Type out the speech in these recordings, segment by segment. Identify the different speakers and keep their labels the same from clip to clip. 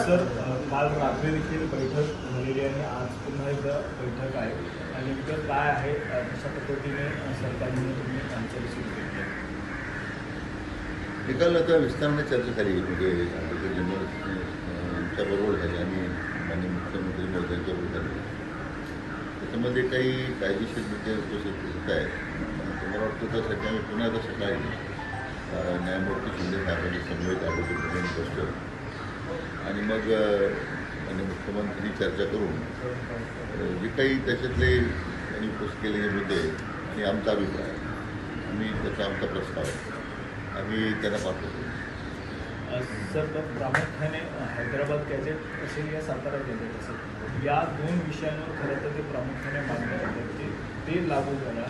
Speaker 1: Sir काल रात्री देखील बैठक झालेली आहे आणि आज पुन्हा एकदा बैठक आहे आणि नेमकं काय आहे कशा पद्धतीने सरकारने तुम्ही आमच्याकडे सुरू केली आहे.
Speaker 2: निकाल आता विस्ताराने चर्चा झाली म्हणजे ॲडव्होकेट जनरल आमच्याबरोबर झाली आणि माननीय मुख्यमंत्री मोदींच्याबरोबर झाली. त्याच्यामध्ये काही कायदेशीर मुद्दे उपस्थित दिसत आहेत. मला वाटतं त्यासाठी आम्ही पुन्हा एकदा सकाळी न्यायमूर्ती शिंदे साहेबांनी समवेत ॲडव्होकेट जनरल बसलो आणि मग माननीय मुख्यमंत्री चर्चा करून जे काही त्याच्यातले त्यांनी उपस्थित केलेले मुद्दे आणि आमचा अभिप्राय आम्ही त्याचा आमचा प्रस्ताव आम्ही त्यांना पाठवतो.
Speaker 1: सर प्रामुख्याने हैदराबाद गॅजेट असेल या सातारा गॅजेट असेल या दोन विषयांवर खरं तर ते प्रामुख्याने मान्य होतं की ते लागू करा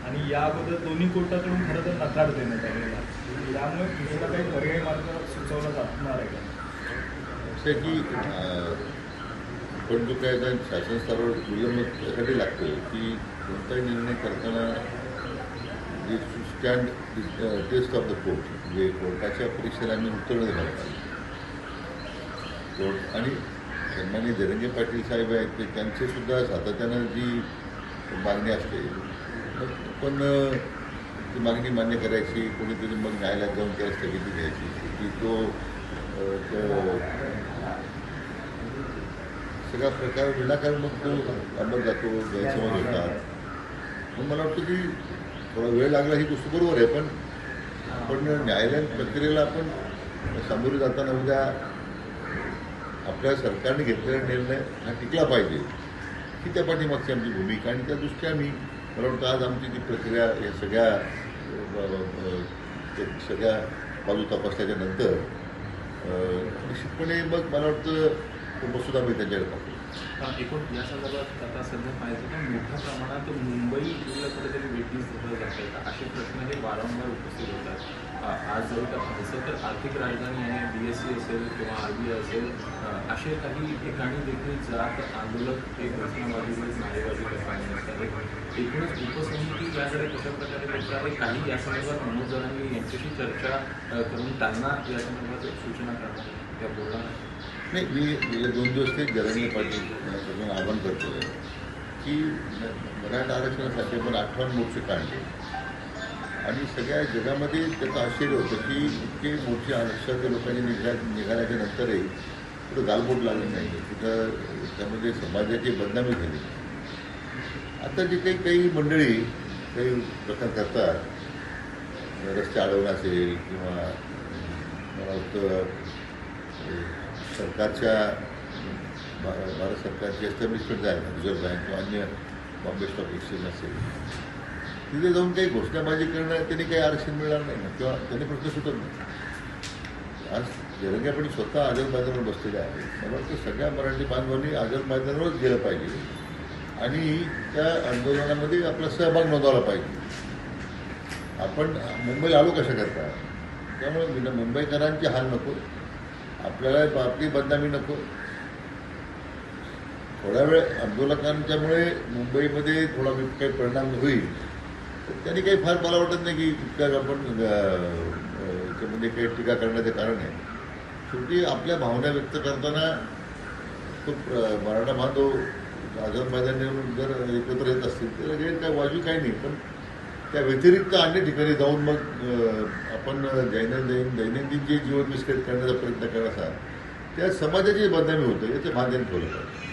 Speaker 1: आणि या अगोदर दोन्ही कोर्टाकडून खरं तर नकार देण्यात आलेला. यामुळे दुसरा काही पर्यायी मार्ग सुचवला जाणार आहे का?
Speaker 2: असं की पण जो काय शासन स्तरावर दुर्लभ त्यासाठी लागतो की कोणताही निर्णय करताना जे stand test of the court म्हणजे कोर्टाच्या परीक्षेला आम्ही उत्तीर्ण झालं पाहिजे. कोर्ट आणि सन्माननीय जरंगे पाटील साहेब आहेत ते त्यांचीसुद्धा सातत्यानं जी मागणी असते पण ती मागणी मान्य करायची कोणीतरी मग न्यायालयात जाऊन त्याला स्थगिती द्यायची की तो सगळा प्रकार विनाकारण मग तो अंमल जातो गैरसमज होतात. मग मला वाटतं की थोडा वेळ लागला ही गोष्ट बरोबर आहे पण न्यायालयीन प्रक्रियेला आपण सामोरे जाताना उद्या आपल्या सरकारने घेतलेला निर्णय हा टिकला पाहिजे ही त्या पाठीमागची आमची भूमिका आणि त्या दृष्ट्या आम्ही मला वाटतं आज आमची जी प्रक्रिया या सगळ्या बाजू तपासल्याच्या नंतर निश्चितपणे मग मला वाटतं तो मसुदा मी त्यांच्याकडे पाहतो.
Speaker 3: एकूण या संदर्भात आता सध्या पाहायचं तर मोठ्या प्रमाणात मुंबई जिल्हा कुठेतरी वेटीस धरलं जात आहे असे प्रश्न हे वारंवार उपस्थित होतात. आज जर का पाहायचं तर आर्थिक राजधानी आहे BSC असेल किंवा RBI असेल असे काही ठिकाणी देखील जात आंदोलक हे घोषणाबाजी नारेबाजी करताना असतात. एकूणच उपसमिती याकडे कशा प्रकारे लक्ष आहे काही या संदर्भात मनोजरांनी यांच्याशी चर्चा करून त्यांना या संदर्भात सूचना करणार त्या बोलणार
Speaker 2: नाही. मी गेले 2 दिवस ते जरंगे पाटील सगळं आवाहन करतो की मराठा आरक्षणासाठी आपण 58 मोर्चे काढले आणि सगळ्या जगामध्ये त्याचं आश्चर्य होतं की इतके मोर्चे आरक्षणाच्या लोकांनी निघाल्याच्या नंतरही कुठं गालबोट लागली नाही, कुठं त्यामध्ये समाजाची बदनामी झाली. आता जे काही मंडळी काही प्रकार करतात रस्ते अडवणं असेल किंवा मला वाटतं सरकारच्या भारत सरकारची एस्टॅब्लिशमेंट आहे रिझर्व्ह बँक किंवा अन्य बॉम्बे स्टॉक एक्सचेंज असेल तिथे जाऊन काही घोषणाबाजी करणं त्यांनी काही आरक्षण मिळणार नाही ना किंवा त्यांनी प्रश्न सुटत नाही. आज जरंगे पाटील स्वतः आझाद मैदानावर बसलेले आहे. मला वाटतं सगळ्या मराठी बांधवांनी आझाद मैदानावरच गेलं पाहिजे आणि त्या आंदोलनामध्ये आपला सहभाग नोंदवला पाहिजे. आपण मुंबईला आलो कशा करता त्यामुळे मुंबईकरांचे हाल नको, आपल्याला आपली बदनामी नको. थोडा वेळ आंदोलकांच्यामुळे मुंबईमध्ये थोडा काही परिणाम होईल तर त्यांनी काही फार मला वाटत नाही की इतक्या आपण त्याच्यामध्ये काही टीका करण्याचं कारण आहे. शेवटी आपल्या भावना व्यक्त करताना खूप मराठा बांधव आझाद मैदान जर एकत्र येत असतील तर हे काय वाजू काही नाही. पण त्या व्यतिरिक्त अन्य ठिकाणी जाऊन मग आपण दैनंदिन जे जीवन विस्कळीत करण्याचा प्रयत्न करायचा त्या समाजाची बदनामी होतं याचं भान ठेवलं पाहिजे.